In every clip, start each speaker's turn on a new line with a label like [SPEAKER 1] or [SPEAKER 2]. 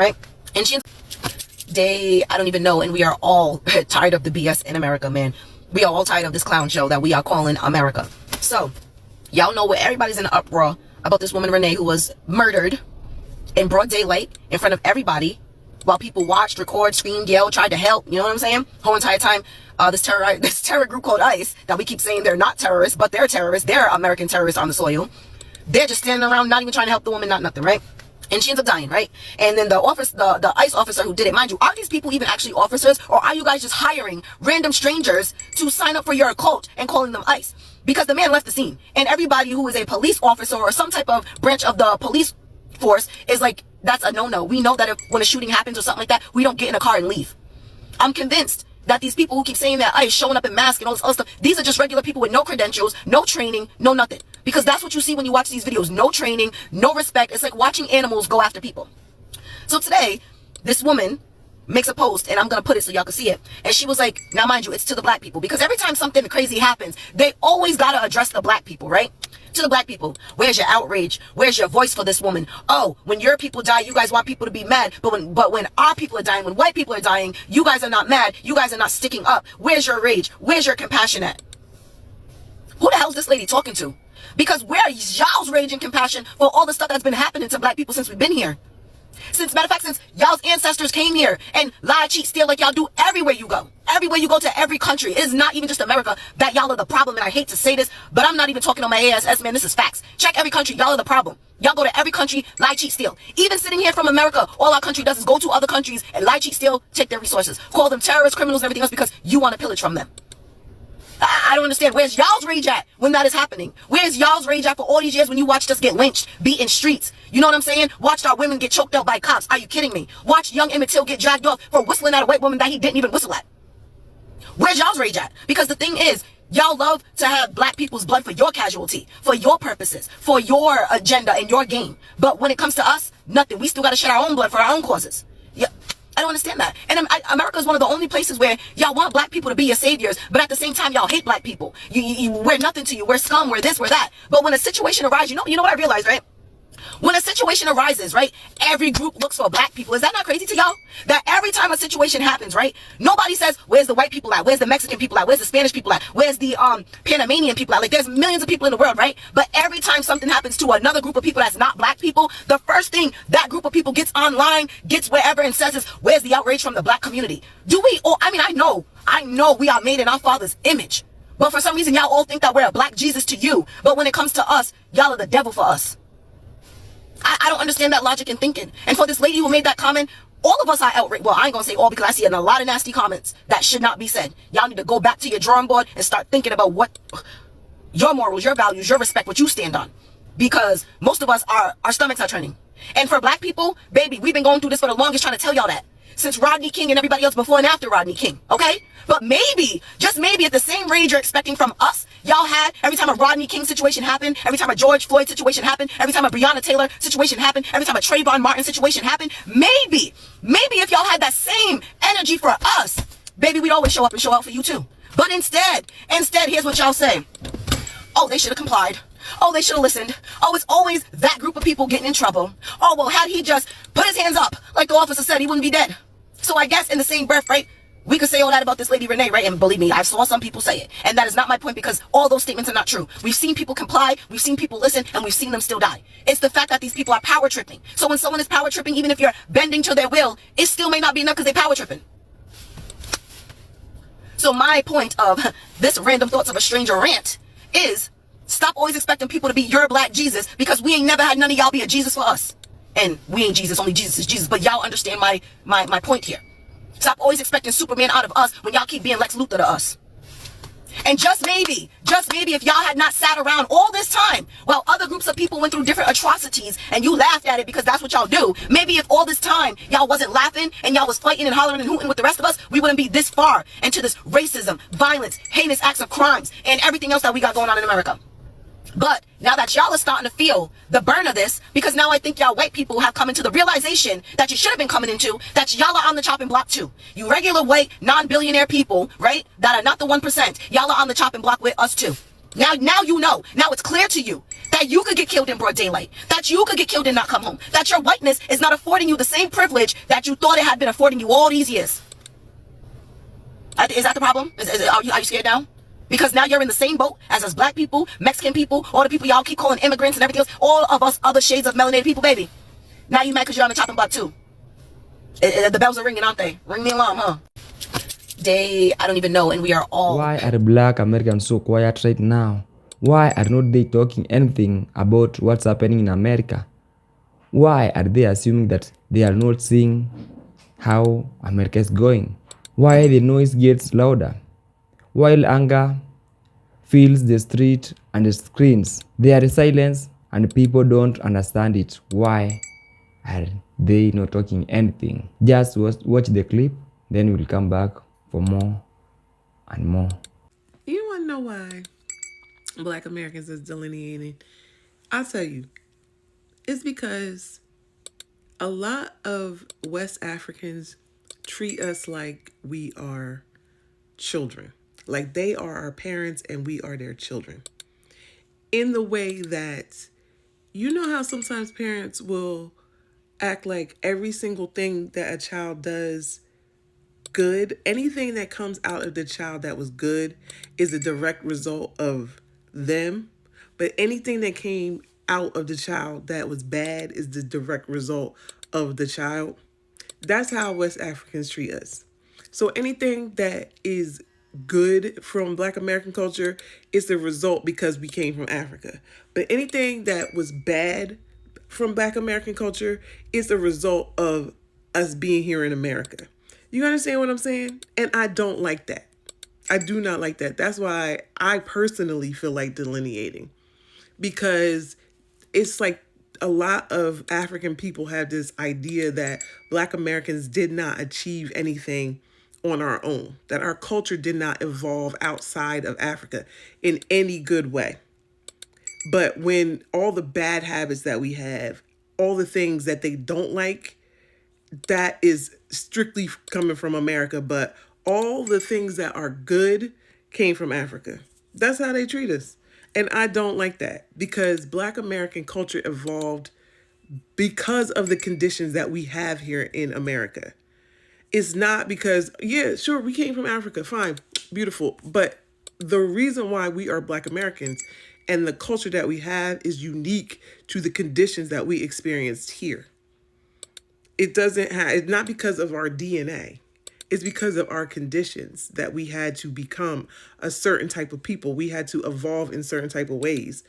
[SPEAKER 1] right? And I don't even know, and we are all tired of the BS in America, man. We are all tired of this clown show that we are calling America. So, y'all know where everybody's in an uproar about this woman, Renee, who was murdered in broad daylight in front of everybody while people watched, record, screamed, yelled, tried to help. You know what I'm saying? Whole entire time, this terror group called ICE, that we keep saying they're not terrorists, but they're terrorists. They're American terrorists on the soil. They're just standing around, not even trying to help the woman, not nothing, right? And she ends up dying, right? And then the ICE officer who did it, mind you, are these people even actually officers, or are you guys just hiring random strangers to sign up for your cult and calling them ICE? Because the man left the scene, and everybody who is a police officer or some type of branch of the police force is like, that's a no-no. We know that if when a shooting happens or something like that, we don't get in a car and leave. I'm convinced that these people who keep saying that ICE showing up in masks and all this other stuff, these are just regular people with no credentials, no training, no nothing. Because that's what you see when you watch these videos. No training, no respect. It's like watching animals go after people. So today, this woman makes a post, and I'm going to put it so y'all can see it. And she was like, now mind you, it's to the black people. Because every time something crazy happens, they always got to address the black people, right? To the black people, where's your outrage? Where's your voice for this woman? Oh, when your people die, you guys want people to be mad. But when our people are dying, when white people are dying, you guys are not mad. You guys are not sticking up. Where's your rage? Where's your compassion at? Who the hell is this lady talking to? Because where is y'all's rage and compassion for all the stuff that's been happening to black people since we've been here? Matter of fact, since y'all's ancestors came here and lie, cheat, steal like y'all do everywhere you go. Everywhere you go to every country. It is not even just America that y'all are the problem. And I hate to say this, but I'm not even talking on my ASS, man. This is facts. Check every country. Y'all are the problem. Y'all go to every country, lie, cheat, steal. Even sitting here from America, all our country does is go to other countries and lie, cheat, steal, take their resources. Call them terrorists, criminals, and everything else because you want to pillage from them. I don't understand. Where's y'all's rage at when that is happening? Where's y'all's rage at for all these years when you watched us get lynched, beat in streets? You know what I'm saying? Watched our women get choked up by cops. Are you kidding me? Watched young Emmett Till get dragged off for whistling at a white woman that he didn't even whistle at. Where's y'all's rage at? Because the thing is, y'all love to have black people's blood for your casualty, for your purposes, for your agenda and your game. But when it comes to us, nothing. We still got to shed our own blood for our own causes. Yeah. I don't understand that. And America is one of the only places where y'all want black people to be your saviors, but at the same time, y'all hate black people. We're nothing to you. We're scum. We're this, we're that. But when a situation arises, you know what I realized, right? When a situation arises, right, every group looks for black people. Is that not crazy to y'all? That every time a situation happens, right, nobody says, where's the white people at? Where's the Mexican people at? Where's the Spanish people at? Where's the Panamanian people at? Like, there's millions of people in the world, right? But every time something happens to another group of people that's not black people, the first thing that group of people gets online, gets wherever and says is, where's the outrage from the black community? I know we are made in our Father's image. But for some reason, y'all all think that we're a black Jesus to you. But when it comes to us, y'all are the devil for us. I don't understand that logic and thinking. And for this lady who made that comment, all of us are outraged. Well, I ain't gonna say all because I see a lot of nasty comments that should not be said. Y'all need to go back to your drawing board and start thinking about what your morals, your values, your respect, what you stand on. Because most of us, our stomachs are turning. And for black people, baby, we've been going through this for the longest trying to tell y'all that. Since Rodney King and everybody else before and after Rodney King, okay? But maybe, just maybe, at the same rage you're expecting from us, y'all had every time a Rodney King situation happened, every time a George Floyd situation happened, every time a Breonna Taylor situation happened, every time a Trayvon Martin situation happened, maybe if y'all had that same energy for us, baby, we'd always show up and show out for you too. But instead, here's what y'all say. Oh, they should have complied. Oh, they should have listened. Oh, it's always that group of people getting in trouble. Oh, well, had he just put his hands up, like the officer said, he wouldn't be dead. So I guess in the same breath, right, we could say all that about this lady Renee, right? And believe me, I saw some people say it. And that is not my point because all those statements are not true. We've seen people comply, we've seen people listen, and we've seen them still die. It's the fact that these people are power tripping. So when someone is power tripping, even if you're bending to their will, it still may not be enough because they're power tripping. So my point of this random thoughts of a stranger rant is stop always expecting people to be your black Jesus because we ain't never had none of y'all be a Jesus for us. And we ain't Jesus, only Jesus is Jesus. But y'all understand my point here. Stop always expecting Superman out of us when y'all keep being Lex Luthor to us. And just maybe if y'all had not sat around all this time while other groups of people went through different atrocities and you laughed at it because that's what y'all do, maybe if all this time y'all wasn't laughing and y'all was fighting and hollering and hooting with the rest of us, we wouldn't be this far into this racism, violence, heinous acts of crimes, and everything else that we got going on in America. But now that y'all are starting to feel the burn of this, because now I think y'all white people have come into the realization that you should have been coming into, that y'all are on the chopping block too. You regular white, non-billionaire people, right, that are not the 1%, y'all are on the chopping block with us too. Now you know. Now it's clear to you that that you could get killed in broad daylight, that you could get killed and not come home, that your whiteness is not affording you the same privilege that you thought it had been affording you all these years. Is that the problem? Are you scared now? Because now you're in the same boat as us black people, Mexican people, all the people y'all keep calling immigrants and everything else, all of us other shades of melanated people, baby. Now you mad because you're on the chopping block too. The bells are ringing, aren't they? Ring the alarm, huh? I don't even know, and we are all...
[SPEAKER 2] Why are black Americans so quiet right now? Why are not they talking anything about what's happening in America? Why are they assuming that they are not seeing how America is going? Why the noise gets louder? While anger fills the street and the screens, there is silence and people don't understand it. Why are they not talking anything? Just watch the clip, then we'll come back for more and more.
[SPEAKER 3] You want to know why Black Americans is delineating? I'll tell you. It's because a lot of West Africans treat us like we are children. Like they are our parents and we are their children. In the way that, you know how sometimes parents will act like every single thing that a child does good, anything that comes out of the child that was good is a direct result of them. But anything that came out of the child that was bad is the direct result of the child. That's how West Africans treat us. So anything that is good from Black American culture is the result because we came from Africa. But anything that was bad from Black American culture is the result of us being here in America. You understand what I'm saying? And I don't like that. I do not like that. That's why I personally feel like delineating, because it's like a lot of African people have this idea that Black Americans did not achieve anything on our own, that our culture did not evolve outside of Africa in any good way. But when all the bad habits that we have, all the things that they don't like, that is strictly coming from America, but all the things that are good came from Africa. That's how they treat us. And I don't like that, because Black American culture evolved because of the conditions that we have here in America. It's not because, yeah, sure, we came from Africa, fine, beautiful. But the reason why we are Black Americans and the culture that we have is unique to the conditions that we experienced here. It's not because of our DNA. It's because of our conditions that we had to become a certain type of people. We had to evolve in certain type of ways,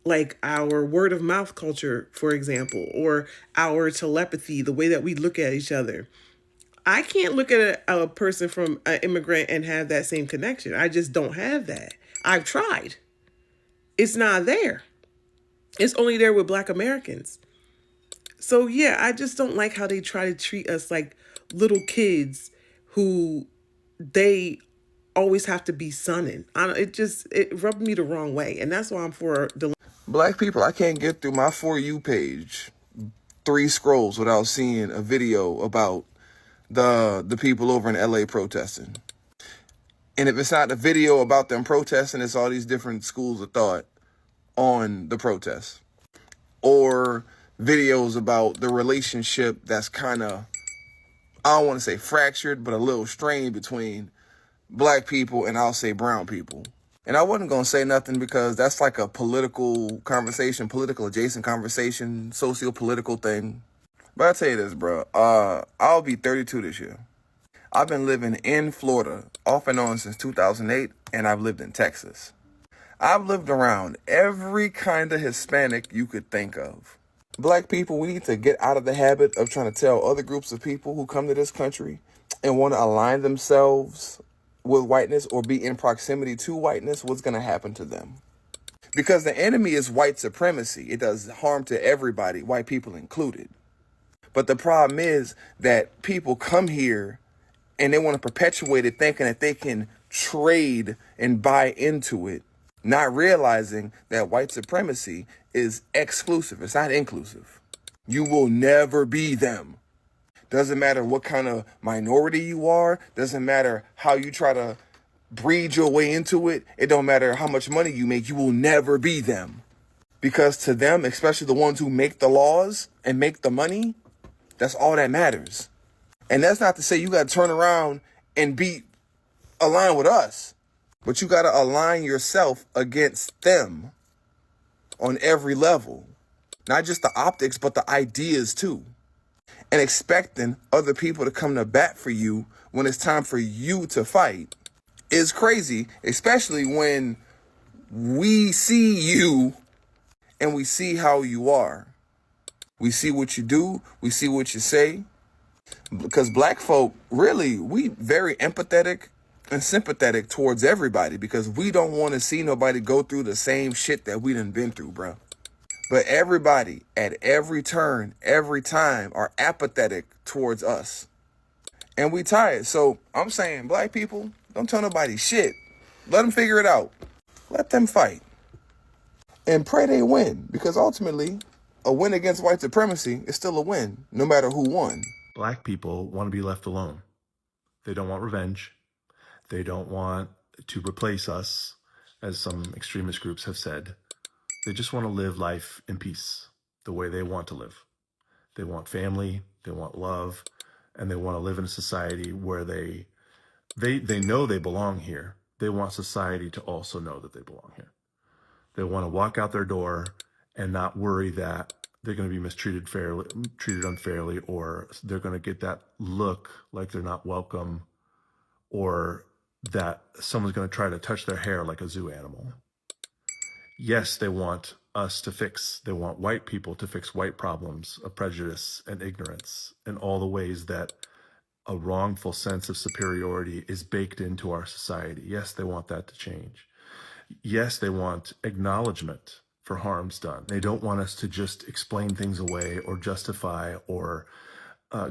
[SPEAKER 3] like our word of mouth culture, for example, or our telepathy, the way that we look at each other. I can't look at a person from an immigrant and have that same connection. I just don't have that. I've tried. It's not there. It's only there with Black Americans. So yeah, I just don't like how they try to treat us like little kids who they always have to be sunning. It rubbed me the wrong way. And that's why I'm for
[SPEAKER 4] Black people, I can't get through my For You page 3 scrolls without seeing a video about the people over in LA protesting. And if it's not a video about them protesting, it's all these different schools of thought on the protests. Or videos about the relationship that's kind of, I don't want to say fractured, but a little strained between Black people and I'll say brown people. And I wasn't going to say nothing because that's like a political conversation, political adjacent conversation, socio-political thing. But I'll tell you this, bro. I'll be 32 this year. I've been living in Florida off and on since 2008, and I've lived in Texas. I've lived around every kind of Hispanic you could think of. Black people, we need to get out of the habit of trying to tell other groups of people who come to this country and want to align themselves with whiteness or be in proximity to whiteness what's going to happen to them. Because the enemy is white supremacy. It does harm to everybody, white people included. But the problem is that people come here and they want to perpetuate it thinking that they can trade and buy into it, not realizing that white supremacy is exclusive. It's not inclusive. You will never be them. Doesn't matter what kind of minority you are. Doesn't matter how you try to breed your way into it. It don't matter how much money you make. You will never be them. Because to them, especially the ones who make the laws and make the money, that's all that matters. And that's not to say you got to turn around and align with us, but you got to align yourself against them on every level. Not just the optics, but the ideas too. And expecting other people to come to bat for you when it's time for you to fight is crazy, especially when we see you and we see how you are. We see what you do, we see what you say. Because black folk, really, we very empathetic and sympathetic towards everybody because we don't want to see nobody go through the same shit that we done been through, bro. But everybody at every turn, every time are apathetic towards us. And we tired. So I'm saying, black people, don't tell nobody shit. Let them figure it out. Let them fight. And pray they win. Because ultimately, a win against white supremacy is still a win, no matter who won.
[SPEAKER 5] Black people want to be left alone. They don't want revenge. They don't want to replace us, as some extremist groups have said. They just want to live life in peace, the way they want to live. They want family, they want love, and they want to live in a society where they know they belong here. They want society to also know that they belong here. They want to walk out their door and not worry that they're going to be treated unfairly, or they're going to get that look like they're not welcome, or that someone's going to try to touch their hair like a zoo animal. Yes, they want they want white people to fix white problems of prejudice and ignorance and all the ways that a wrongful sense of superiority is baked into our society. Yes, they want that to change. Yes, they want acknowledgement for harms done. They don't want us to just explain things away or justify or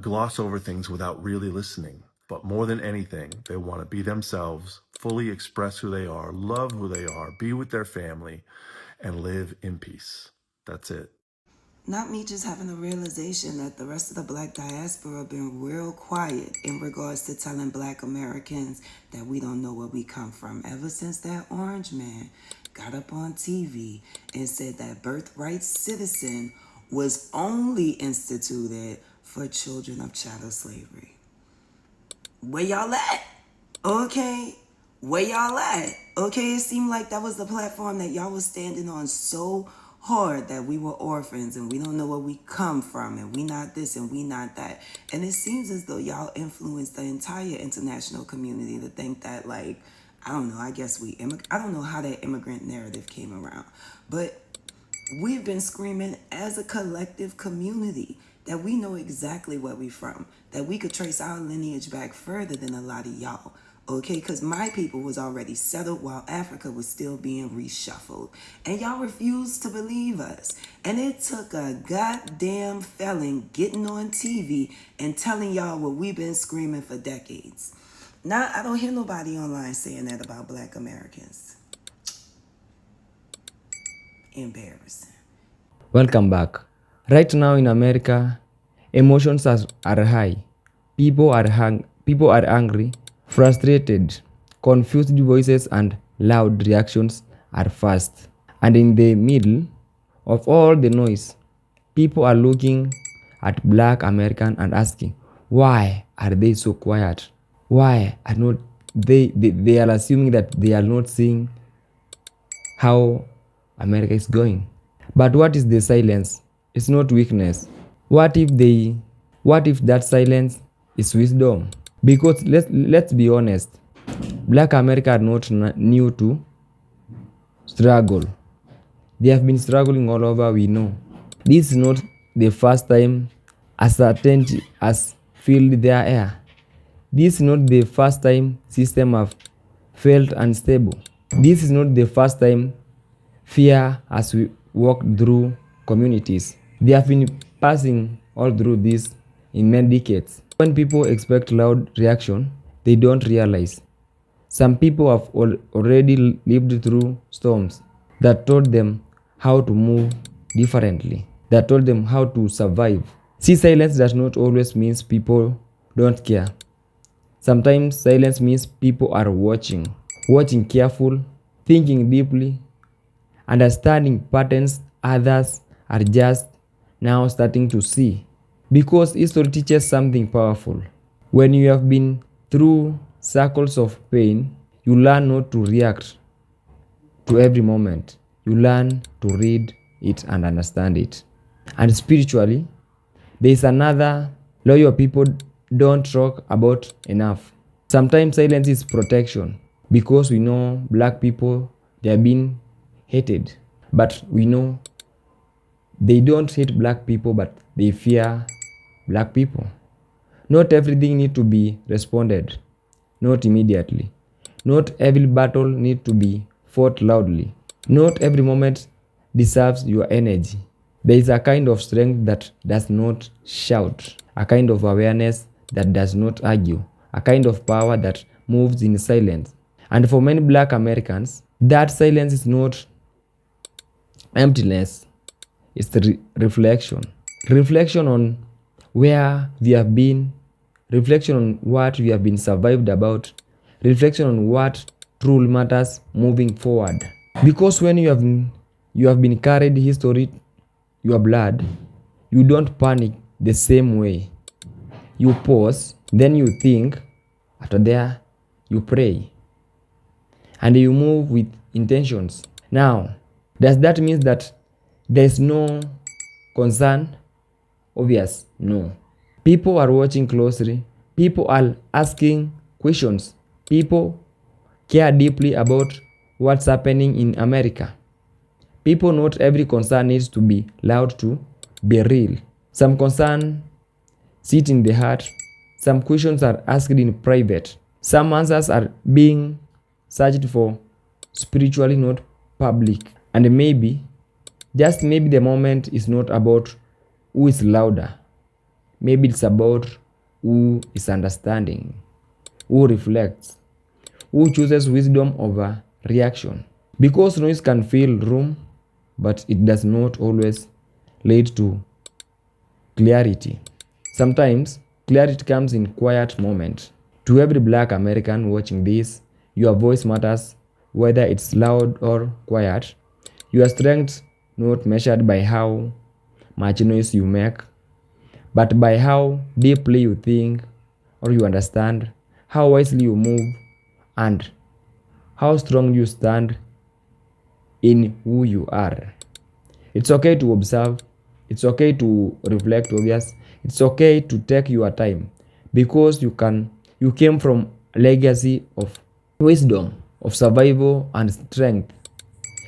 [SPEAKER 5] gloss over things without really listening. But more than anything, they want to be themselves, fully express who they are, love who they are, be with their family, and live in peace. That's it.
[SPEAKER 6] Not me just having a realization that the rest of the black diaspora have been real quiet in regards to telling black Americans that we don't know where we come from. Ever since that orange man got up on TV and said that birthright citizen was only instituted for children of chattel slavery. Where y'all at? Okay. Where y'all at? Okay, it seemed like that was the platform that y'all was standing on so hard, that we were orphans and we don't know where we come from and we not this and we not that. And it seems as though y'all influenced the entire international community to think that, like, I don't know, I guess I don't know how that immigrant narrative came around, but we've been screaming as a collective community that we know exactly where we from, that we could trace our lineage back further than a lot of y'all. Okay, because my people was already settled while Africa was still being reshuffled. And y'all refused to believe us. And it took a goddamn felon getting on TV and telling y'all what we've been screaming for decades. Now, I don't hear nobody online saying that about black Americans. Embarrassing.
[SPEAKER 2] Welcome back. Right now in America, emotions are high. People are angry, frustrated, confused voices and loud reactions are fast. And in the middle of all the noise, people are looking at black American and asking, why are they so quiet? Why are not they are assuming that they are not seeing how America is going. But what is the silence? It's not weakness. What if that silence is wisdom? Because let's be honest, black America are not new to struggle. They have been struggling all over, we know. This is not the first time uncertainty has filled their air. This is not the first time system have felt unstable. This is not the first time fear has walked through communities. They have been passing all through this in many decades. When people expect loud reaction, they don't realize some people have already lived through storms that taught them how to move differently, that told them how to survive. See, silence does not always mean people don't care. Sometimes silence means people are watching careful, thinking deeply, understanding patterns others are just now starting to see. Because history teaches something powerful. When you have been through circles of pain, you learn not to react to every moment. You learn to read it and understand it. And spiritually, there is another layer people don't talk about enough. Sometimes silence is protection because we know black people, they are being hated. But we know they don't hate black people, but they fear black people. Not everything need to be responded, not immediately. Not every battle need to be fought loudly. Not every moment deserves your energy. There is a kind of strength that does not shout, a kind of awareness that does not argue, a kind of power that moves in silence. And for many black Americans, that silence is not emptiness, it's reflection. Reflection on where we have been, reflection on what we have been survived about, reflection on what truly matters moving forward. Because when you have been carried history, your blood, you don't panic the same way. You pause, then you think, after there, you pray. And you move with intentions. Now, does that mean that there's no concern? Obvious, no. People are watching closely. People are asking questions. People care deeply about what's happening in America. People, not every concern needs to be loud to be real. Some concern sit in the heart. Some questions are asked in private. Some answers are being searched for spiritually, not public. And maybe, just maybe, the moment is not about who is louder. Maybe it's about who is understanding, who reflects, who chooses wisdom over reaction. Because noise can fill room, but it does not always lead to clarity. Sometimes clarity comes in quiet moments. To every black American watching this, your voice matters, whether it's loud or quiet. Your strength not measured by how much noise you make, but by how deeply you think or you understand, how wisely you move, and how strong you stand in who you are. It's okay to observe. It's okay to reflect, obvious. It's okay to take your time because you came from a legacy of wisdom, of survival and strength.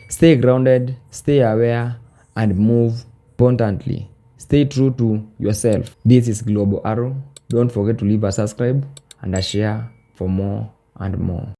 [SPEAKER 2] Stay grounded, stay aware, and move abundantly. Stay true to yourself. This is Global Arrow. Don't forget to leave a subscribe and a share for more and more.